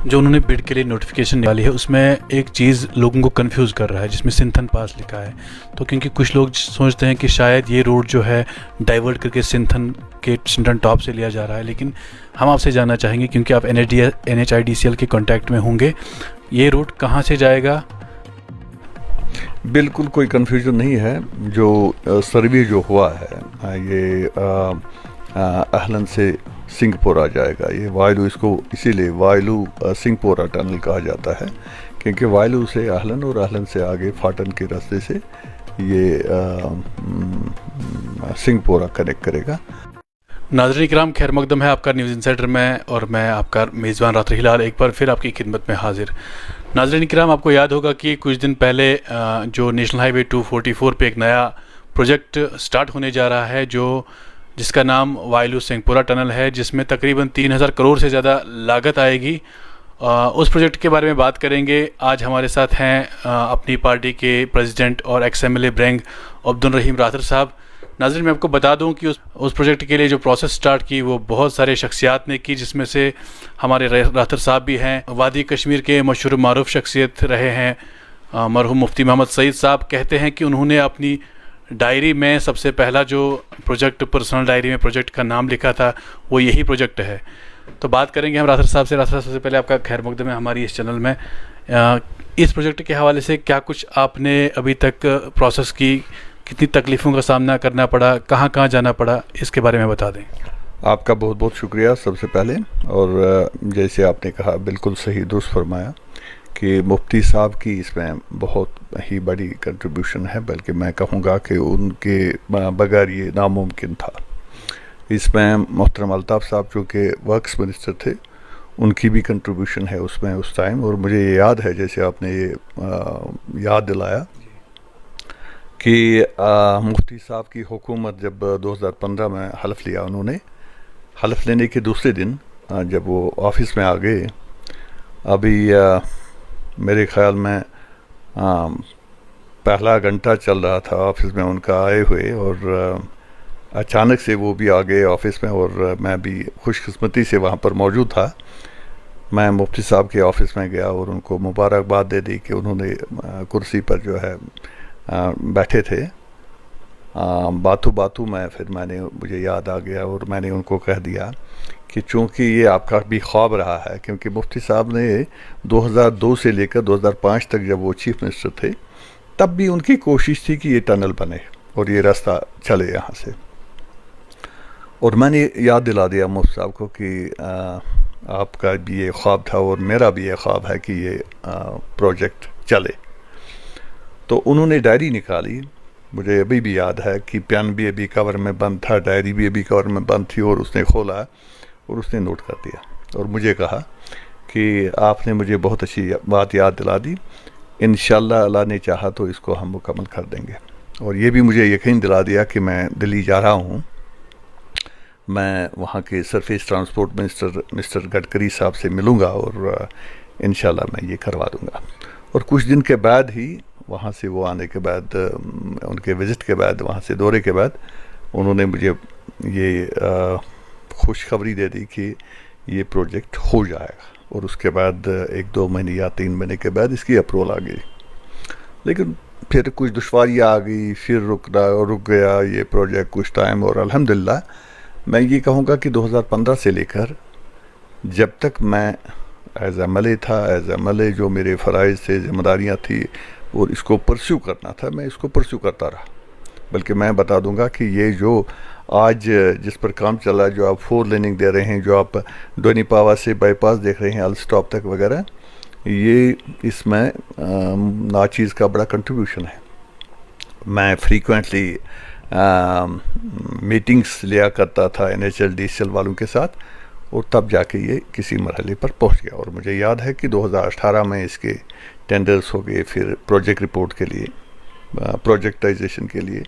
جو انہوں نے بڈ کے لیے نوٹیفیکیشن نکالی ہے اس میں ایک چیز لوگوں کو کنفیوز کر رہا ہے جس میں سنتھن پاس لکھا ہے. تو کیونکہ کچھ لوگ سوچتے ہیں کہ شاید یہ روڈ جو ہے ڈائیورٹ کر کے سنتھن ٹاپ سے لیا جا رہا ہے, لیکن ہم آپ سے جاننا چاہیں گے کیونکہ آپ NHIDCL کے کانٹیکٹ میں ہوں گے, یہ روڈ کہاں سے جائے گا؟ بالکل کوئی کنفیوژن نہیں ہے. جو سروے جو ہوا ہے یہ اہلن سے سنگھ پورہ جائے گا. یہ وائلو, اس کو اسی لیے وائلو سنگھ پورہ ٹنل کہا جاتا ہے کیونکہ وائلو سے اہلن اور اہلن سے آگے فاٹن کے راستے سے یہ سنگھ پورہ کنیکٹ کرے گا. ناظرین کرام, خیر مقدم ہے آپ کا نیوز انسائیڈر میں, اور میں آپ کا میزبان راتر ہلال ایک بار پھر آپ کی خدمت میں حاضر. ناظرین کرام, آپ کو یاد ہوگا کہ کچھ دن پہلے جو نیشنل ہائی وے 244 پہ ایک نیا پروجیکٹ سٹارٹ ہونے جا رہا ہے جس کا نام وائلو سنگھ پورہ ٹنل ہے, جس میں تقریباً 3000 کروڑ سے زیادہ لاگت آئے گی. اس پروجیکٹ کے بارے میں بات کریں گے. آج ہمارے ساتھ ہیں اپنی پارٹی کے پریزیڈنٹ اور ایکس MLA برینگ عبدالرحیم راتر صاحب. ناظرین, میں آپ کو بتا دوں کہ اس پروجیکٹ کے لیے جو پروسیس سٹارٹ کی وہ بہت سارے شخصیات نے کی, جس میں سے ہمارے راتر صاحب بھی ہیں. وادی کشمیر کے مشہور معروف شخصیت رہے ہیں مرحوم مفتی محمد سعید صاحب. کہتے ہیں کہ انہوں نے اپنی ڈائری میں سب سے پہلا جو پروجیکٹ, پرسنل ڈائری میں پروجیکٹ کا نام لکھا تھا وہ یہی پروجیکٹ ہے. تو بات کریں گے ہم راتر صاحب سے. راتر صاحب, سب سے پہلے آپ کا خیر مقدم ہے ہماری اس چینل میں. اس پروجیکٹ کے حوالے سے کیا کچھ آپ نے ابھی تک پروسیس کی, کتنی تکلیفوں کا سامنا کرنا پڑا, کہاں کہاں جانا پڑا, اس کے بارے میں بتا دیں. آپ کا بہت بہت شکریہ سب سے پہلے. اور جیسے آپ نے کہا بالکل صحیح درست فرمایا کہ مفتی صاحب کی اس میں بہت ہی بڑی کنٹریبیوشن ہے, بلکہ میں کہوں گا کہ ان کے بغیر یہ ناممکن تھا. اس میں محترم الطاف صاحب جو کہ ورکس منسٹر تھے, ان کی بھی کنٹریبیوشن ہے اس میں اس ٹائم. اور مجھے یہ یاد ہے, جیسے آپ نے یہ یاد دلایا کہ مفتی صاحب کی حکومت جب 2015 میں حلف لیا, انہوں نے حلف لینے کے دوسرے دن جب وہ آفس میں آ گئے, ابھی میرے خیال میں پہلا گھنٹہ چل رہا تھا آفس میں ان کا آئے ہوئے, اور اچانک سے وہ بھی آ گئے آفس میں, اور میں بھی خوش قسمتی سے وہاں پر موجود تھا. میں مفتی صاحب کے آفس میں گیا اور ان کو مبارکباد دے دی کہ انہوں نے کرسی پر جو ہے بیٹھے تھے. باتوں میں پھر مجھے یاد آ گیا اور میں نے ان کو کہہ دیا کہ چونکہ یہ آپ کا بھی خواب رہا ہے, کیونکہ مفتی صاحب نے 2002 سے لے کر 2005 تک جب وہ چیف منسٹر تھے تب بھی ان کی کوشش تھی کہ یہ ٹنل بنے اور یہ راستہ چلے یہاں سے. اور میں نے یاد دلا دیا مفتی صاحب کو کہ آپ کا بھی یہ خواب تھا اور میرا بھی یہ خواب ہے کہ یہ پروجیکٹ چلے. تو انہوں نے ڈائری نکالی, مجھے ابھی بھی یاد ہے کہ پین بھی ابھی کور میں بند تھا, ڈائری بھی ابھی کور میں بند تھی, اور اس نے کھولا اور اس نے نوٹ کر دیا اور مجھے کہا کہ آپ نے مجھے بہت اچھی بات یاد دلا دی, انشاءاللہ اللہ نے چاہا تو اس کو ہم مکمل کر دیں گے. اور یہ بھی مجھے یقین دلا دیا کہ میں دلی جا رہا ہوں, میں وہاں کے سرفیس ٹرانسپورٹ مسٹر گڈکری صاحب سے ملوں گا اور انشاءاللہ میں یہ کروا دوں گا. اور کچھ دن کے بعد ہی وہاں سے وہ آنے کے بعد, ان کے وزٹ کے بعد, وہاں سے دورے کے بعد, انہوں نے مجھے یہ خوشخبری دے دی کہ یہ پروجیکٹ ہو جائے گا. اور اس کے بعد 1-2 مہینے یا 3 مہینے کے بعد اس کی اپروول آ گئی. لیکن پھر کچھ دشواریاں آ گئی, پھر رک گیا یہ پروجیکٹ کچھ ٹائم. اور الحمدللہ میں یہ کہوں گا کہ 2015 سے لے کر جب تک میں ایز MLA تھا, ایز MLA جو میرے فرائض تھے, ذمہ داریاں تھیں, اور اس کو پرسیو کرنا تھا, میں اس کو پرسیو کرتا رہا. بلکہ میں بتا دوں گا کہ یہ جو آج جس پر کام چل رہا ہے, جو آپ 4 لیننگ دے رہے ہیں, جو آپ ڈونی پاوا سے بائی پاس دیکھ رہے ہیں ال سٹاپ تک وغیرہ, یہ اس میں ناچیز کا بڑا کنٹریبیوشن ہے. میں فریکوینٹلی میٹنگز لیا کرتا تھا NHLDCL والوں کے ساتھ, اور تب جا کے یہ کسی مرحلے پر پہنچ گیا. اور مجھے یاد ہے کہ 2018 میں اس کے ٹینڈرز ہو گئے, پھر پروجیکٹ رپورٹ کے لیے, پروجیکٹائزیشن کے لیے.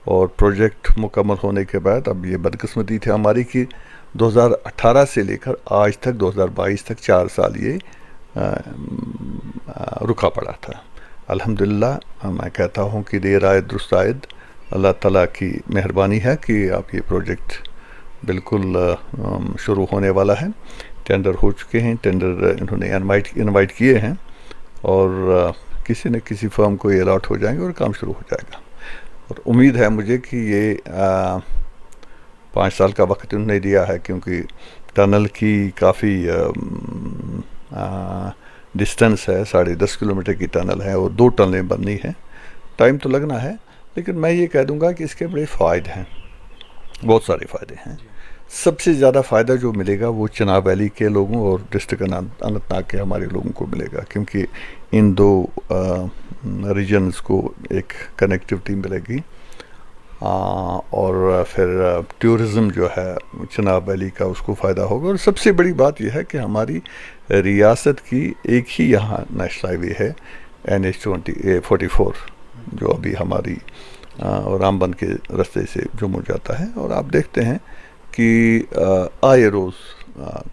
اور پروجیکٹ مکمل ہونے کے بعد اب یہ بدقسمتی تھی ہماری کہ 2018 سے لے کر آج تک 2022 تک 4 سال یہ رکا پڑا تھا. الحمدللہ میں کہتا ہوں کہ دیر آئے درست آئے, اللہ تعالیٰ کی مہربانی ہے کہ آپ یہ پروجیکٹ بالکل شروع ہونے والا ہے. ٹینڈر ہو چکے ہیں، ٹینڈر انہوں نے انوائٹ کیے ہیں، اور کسی نہ کسی فرم کو یہ الاٹ ہو جائیں گے اور کام شروع ہو جائے گا. اور امید ہے مجھے کہ یہ 5 سال کا وقت انہوں نے دیا ہے، کیونکہ ٹنل کی کافی ڈسٹنس ہے، 10.5 کلومیٹر کی ٹنل ہے اور 2 ٹنلیں بننی ہیں. ٹائم تو لگنا ہے، لیکن میں یہ کہہ دوں گا کہ اس کے بڑے فائدے ہیں، بہت سارے فائدے ہیں. سب سے زیادہ فائدہ جو ملے گا وہ چناب ویلی کے لوگوں اور ڈسٹرکٹ اننت ناگ کے ہمارے لوگوں کو ملے گا، کیونکہ ان 2 ریجنز کو ایک کنیکٹیوٹی ملے گی. اور پھر ٹورزم جو ہے چناب ویلی کا، اس کو فائدہ ہوگا. اور سب سے بڑی بات یہ ہے کہ ہماری ریاست کی ایک ہی یہاں نیشنل ہائی وے ہے، NH-44، جو ابھی ہماری رامبن کے رستے سے جموں جاتا ہے. اور آپ دیکھتے ہیں کہ آئے روز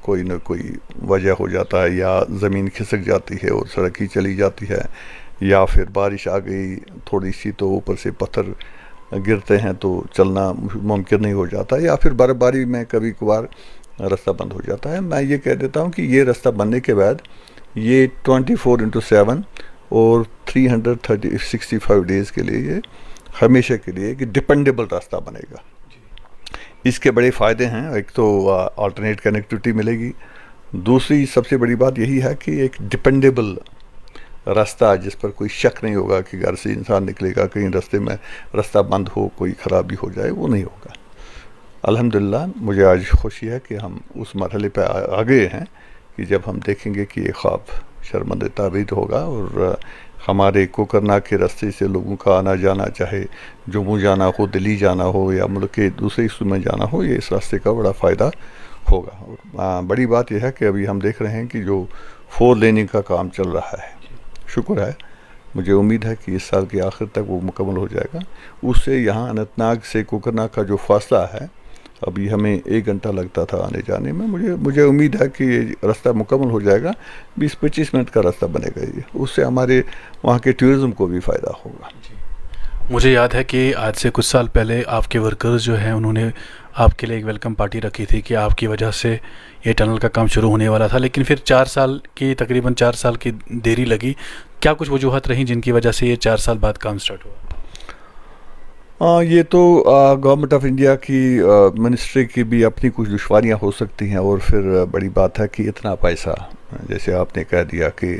کوئی نہ کوئی وجہ ہو جاتا ہے، یا زمین کھسک جاتی ہے اور سڑک ہی چلی جاتی ہے، یا پھر بارش آ گئی تھوڑی سی تو اوپر سے پتھر گرتے ہیں تو چلنا ممکن نہیں ہو جاتا، یا پھر برف باری میں کبھی کبھار راستہ بند ہو جاتا ہے. میں یہ کہہ دیتا ہوں کہ یہ راستہ بننے کے بعد یہ 24/7 اور 365 ڈیز کے لیے، یہ ہمیشہ کے لیے ایک ڈپینڈیبل راستہ بنے گا. اس کے بڑے فائدے ہیں. ایک تو آلٹرنیٹ کنیکٹیوٹی ملے گی، دوسری سب سے بڑی بات یہی ہے کہ ایک ڈپینڈیبل راستہ جس پر کوئی شک نہیں ہوگا کہ گھر سے انسان نکلے گا کہیں راستے میں راستہ بند ہو، کوئی خرابی ہو جائے، وہ نہیں ہوگا. الحمدللہ مجھے آج خوشی ہے کہ ہم اس مرحلے پہ آ گئے ہیں کہ جب ہم دیکھیں گے کہ یہ خواب شرمندہ تعبیر ہوگا، اور ہمارے کوکرناگ کے راستے سے لوگوں کا آنا جانا، چاہے جموں جانا ہو، دلی جانا ہو، یا ملک کے دوسرے حصوں میں جانا ہو، یہ اس راستے کا بڑا فائدہ ہوگا. اور بڑی بات یہ ہے کہ ابھی ہم دیکھ رہے ہیں کہ جو 4 لیننگ کا کام چل رہا ہے، شکر ہے، مجھے امید ہے کہ اس سال کے آخر تک وہ مکمل ہو جائے گا. اس سے یہاں اننت ناگ سے کوکرناگ کا جو فاصلہ ہے، ابھی ہمیں 1 گھنٹہ لگتا تھا آنے جانے میں، مجھے امید ہے کہ یہ راستہ مکمل ہو جائے گا. 20-25 منٹ کا راستہ بنے گا. یہ اس سے ہمارے وہاں کے ٹورزم کو بھی فائدہ ہوگا. مجھے یاد ہے کہ آج سے کچھ سال پہلے آپ کے ورکرز جو ہیں انہوں نے آپ کے لیے ایک ویلکم پارٹی رکھی تھی کہ آپ کی وجہ سے یہ ٹنل کا کام شروع ہونے والا تھا، لیکن پھر تقریباً 4 سال کی دیری لگی. کیا کچھ وجوہات رہیں جن کی وجہ سے یہ 4 سال بعد کام سٹارٹ ہوا؟ یہ تو گورنمنٹ آف انڈیا کی منسٹری کی بھی اپنی کچھ دشواریاں ہو سکتی ہیں، اور پھر بڑی بات ہے کہ اتنا پیسہ، جیسے آپ نے کہہ دیا کہ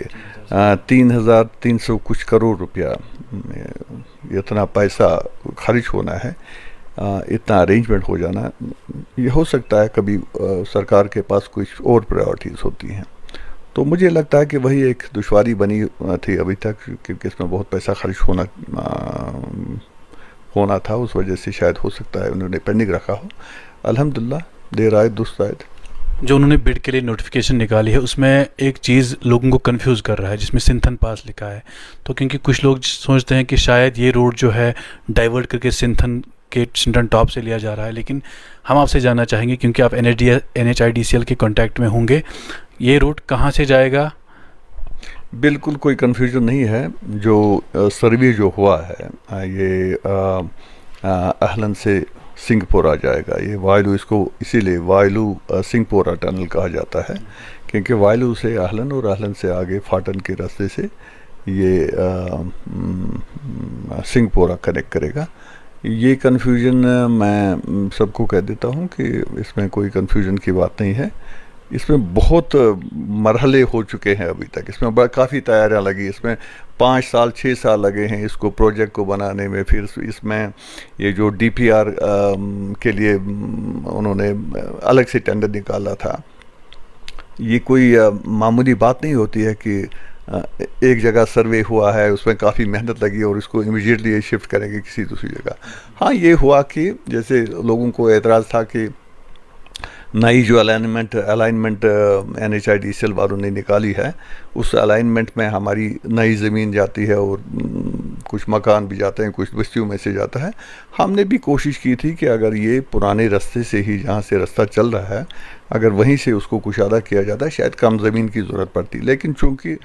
3,300 کچھ کروڑ روپیہ، اتنا پیسہ خرچ ہونا ہے، اتنا ارینجمنٹ ہو جانا. یہ ہو سکتا ہے کبھی سرکار کے پاس کچھ اور پرائیورٹیز ہوتی ہیں، تو مجھے لگتا ہے کہ وہی ایک دشواری بنی تھی ابھی تک، کیونکہ اس میں بہت پیسہ خرچ ہونا تھا. اس وجہ سے شاید ہو سکتا ہے انہوں نے پینڈنگ رکھا ہو. الحمدللہ دیر آئے درست آئے. جو انہوں نے بڈ کے لیے نوٹیفیکیشن نکالی ہے اس میں ایک چیز لوگوں کو کنفیوز کر رہا ہے، جس میں سنتھن پاس لکھا ہے. تو کیونکہ کچھ لوگ سوچتے ہیں کہ شاید یہ روڈ جو ہے ڈائیورٹ کر کے سنتھن ٹاپ سے لیا جا رہا ہے، لیکن ہم آپ سے جاننا چاہیں گے، کیونکہ آپ NHIDCL کے کانٹیکٹ میں ہوں گے، یہ روٹ کہاں سے جائے گا؟ بالکل کوئی کنفیوژن نہیں ہے. جو سروے جو ہوا ہے، یہ اہلن سے سنگھ پورہ جائے گا. یہ وائلو، اس کو اسی لیے وائلو سنگھ پورہ ٹنل کہا جاتا ہے، کیونکہ وائلو سے اہلن اور اہلن سے آگے فاٹن کے راستے سے یہ سنگھ پورہ کنیکٹ کرے گا. یہ کنفیوژن میں سب کو کہہ دیتا ہوں کہ اس میں کوئی کنفیوژن کی بات نہیں ہے. اس میں بہت مرحلے ہو چکے ہیں ابھی تک. اس میں کافی تیاریاں لگی، اس میں 5 سال 6 سال لگے ہیں اس کو پروجیکٹ کو بنانے میں. پھر اس میں یہ جو DPR کے لیے انہوں نے الگ سے ٹینڈر نکالا تھا. یہ کوئی معمولی بات نہیں ہوتی ہے کہ ایک جگہ سروے ہوا ہے، اس میں کافی محنت لگی اور اس کو امیجیٹلی شفٹ کریں گے کسی دوسری جگہ. ہاں یہ ہوا کہ جیسے لوگوں کو اعتراض تھا کہ نئی جو الائنمنٹ NHIDCL والوں نے نکالی ہے، اس الائنمنٹ میں ہماری نئی زمین جاتی ہے اور کچھ مکان بھی جاتے ہیں، کچھ بستیوں میں سے جاتا ہے. ہم نے بھی کوشش کی تھی کہ اگر یہ پرانے راستے سے ہی جہاں سے راستہ چل رہا ہے، اگر وہیں سے اس کو کشادہ کیا جاتا ہے، شاید کم زمین کی ضرورت پڑتی. لیکن چونکہ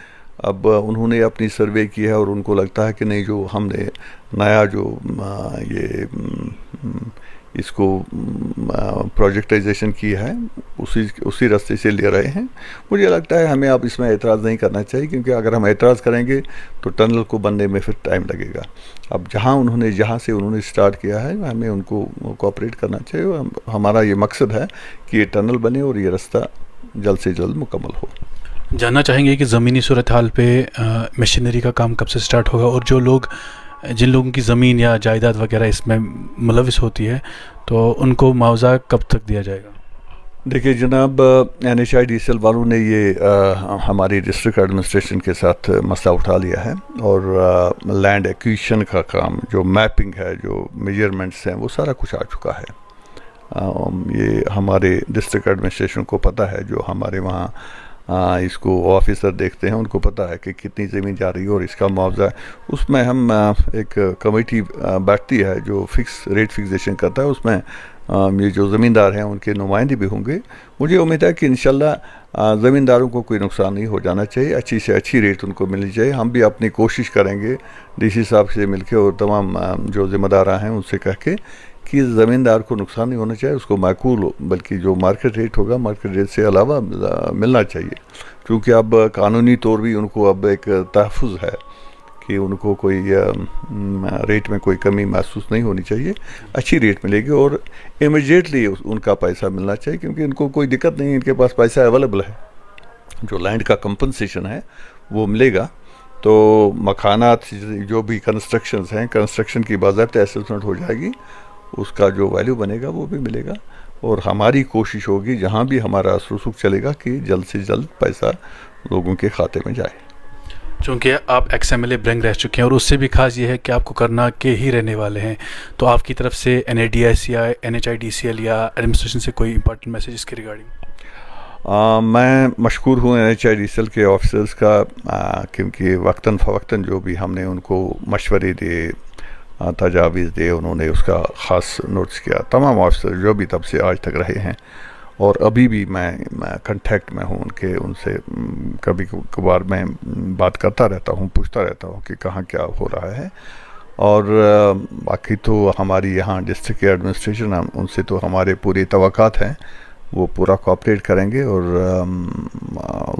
اب انہوں نے اپنی سروے کی ہے اور ان کو لگتا ہے کہ نہیں، جو ہم نے نیا جو اس کو پروجیکٹائزیشن کی ہے اسی راستے سے لے رہے ہیں. مجھے لگتا ہے ہمیں اب اس میں اعتراض نہیں کرنا چاہیے، کیونکہ اگر ہم اعتراض کریں گے تو ٹنل کو بننے میں پھر ٹائم لگے گا. اب جہاں سے انہوں نے اسٹارٹ کیا ہے ہمیں ان کو کوآپریٹ کرنا چاہیے. ہمارا یہ مقصد ہے کہ یہ ٹنل بنے اور یہ راستہ جلد سے جلد مکمل ہو. جاننا چاہیں گے کہ زمینی صورتحال پہ مشینری کا کام کب سے سٹارٹ ہوگا، اور جن لوگوں کی زمین یا جائیداد وغیرہ اس میں ملوث ہوتی ہے تو ان کو معاوضہ کب تک دیا جائے گا؟ دیکھیے جناب، NHIDCL والوں نے یہ ہماری ڈسٹرکٹ ایڈمنسٹریشن کے ساتھ مسئلہ اٹھا لیا ہے، اور لینڈ ایکویشن کا کام، جو میپنگ ہے، جو میجرمنٹس ہیں، وہ سارا کچھ آ چکا ہے. یہ ہمارے ڈسٹرکٹ ایڈمنسٹریشن کو پتہ ہے، جو ہمارے وہاں اس کو آفیسر دیکھتے ہیں ان کو پتہ ہے کہ کتنی زمین جا رہی ہے اور اس کا معاوضہ ہے. اس میں ہم ایک کمیٹی بیٹھتی ہے جو ریٹ فکسیشن کرتا ہے. اس میں یہ جو زمیندار ہیں ان کے نمائندے بھی ہوں گے. مجھے امید ہے کہ انشاءاللہ زمینداروں کو کوئی نقصان نہیں ہو جانا چاہیے، اچھی سے اچھی ریٹ ان کو ملنی چاہیے. ہم بھی اپنی کوشش کریں گے DC صاحب سے مل کے اور تمام جو ذمہ دار ہیں ان سے کہہ کے کہ زمیندار کو نقصان نہیں ہونا چاہیے، اس کو معقول ہو، بلکہ جو مارکیٹ ریٹ ہوگا مارکیٹ ریٹ سے علاوہ ملنا چاہیے. کیونکہ اب قانونی طور بھی ان کو اب ایک تحفظ ہے کہ ان کو کوئی ریٹ میں کوئی کمی محسوس نہیں ہونی چاہیے، اچھی ریٹ ملے گی اور امیجیٹلی ان کا پیسہ ملنا چاہیے. کیونکہ ان کو کوئی دقت نہیں، ان کے پاس پیسہ اویلیبل ہے. جو لینڈ کا کمپنسیشن ہے وہ ملے گا. تو مکانات جو بھی کنسٹرکشنز ہیں، کنسٹرکشن کی باضابطہ اسسمنٹ ہو جائے گی، اس کا جو ویلیو بنے گا وہ بھی ملے گا. اور ہماری کوشش ہوگی جہاں بھی ہمارا اثر و رسوخ چلے گا کہ جلد سے جلد پیسہ لوگوں کے کھاتے میں جائے. چونکہ آپ ایکس MLA برنگ رہ چکے ہیں اور اس سے بھی خاص یہ ہے کہ آپ کو کرناگ کے ہی رہنے والے ہیں، تو آپ کی طرف سے NADS یا NHIDCL یا ایڈمنسٹریشن سے کوئی امپورٹنٹ میسج اس کے ریگارڈنگ؟ میں مشکور ہوں NHIDCL کے آفیسرز کا، کیونکہ وقتاً فوقتاً جو بھی ہم نے ان کو مشورے دیے، تجاویز دے، انہوں نے اس کا خاص نوٹس کیا. تمام آفیسر جو بھی تب سے آج تک رہے ہیں، اور ابھی بھی میں کنٹیکٹ میں ہوں ان سے کبھی کبھار میں بات کرتا رہتا ہوں، پوچھتا رہتا ہوں کہ کہاں کیا ہو رہا ہے. اور باقی تو ہماری یہاں ڈسٹرکٹ ایڈمنسٹریشن، ان سے تو ہمارے پوری توقعات ہیں، وہ پورا کوآپریٹ کریں گے. اور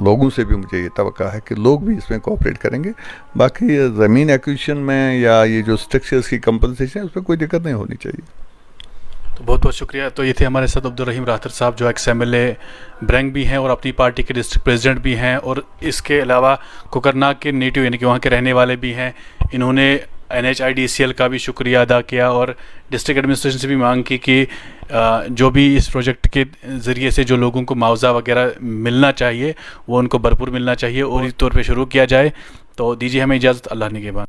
لوگوں سے بھی مجھے یہ توقع ہے کہ لوگ بھی اس میں کوآپریٹ کریں گے. باقی زمین ایکویشن میں یا یہ جو اسٹرکچرز کی کمپنسیشن ہے، اس میں کوئی دقت نہیں ہونی چاہیے. تو بہت بہت شکریہ. تو یہ تھے ہمارے ساتھ عبدالرحیم راتر صاحب، جو ایکس MLA برنگ بھی ہیں اور اپنی پارٹی کے ڈسٹرکٹ پریزیڈنٹ بھی ہیں، اور اس کے علاوہ کوکرناگ کے نیٹو یعنی کہ وہاں کے رہنے والے بھی ہیں. انہوں نے NHIDCL کا بھی شکریہ ادا کیا اور ڈسٹرکٹ ایڈمنسٹریشن سے بھی مانگ کی کہ جو بھی اس پروجیکٹ کے ذریعے سے جو لوگوں کو معاوضہ وغیرہ ملنا چاہیے وہ ان کو بھرپور ملنا چاہیے اور اس طور پہ شروع کیا جائے. تو دیجیے ہمیں اجازت. اللہ نگہبان.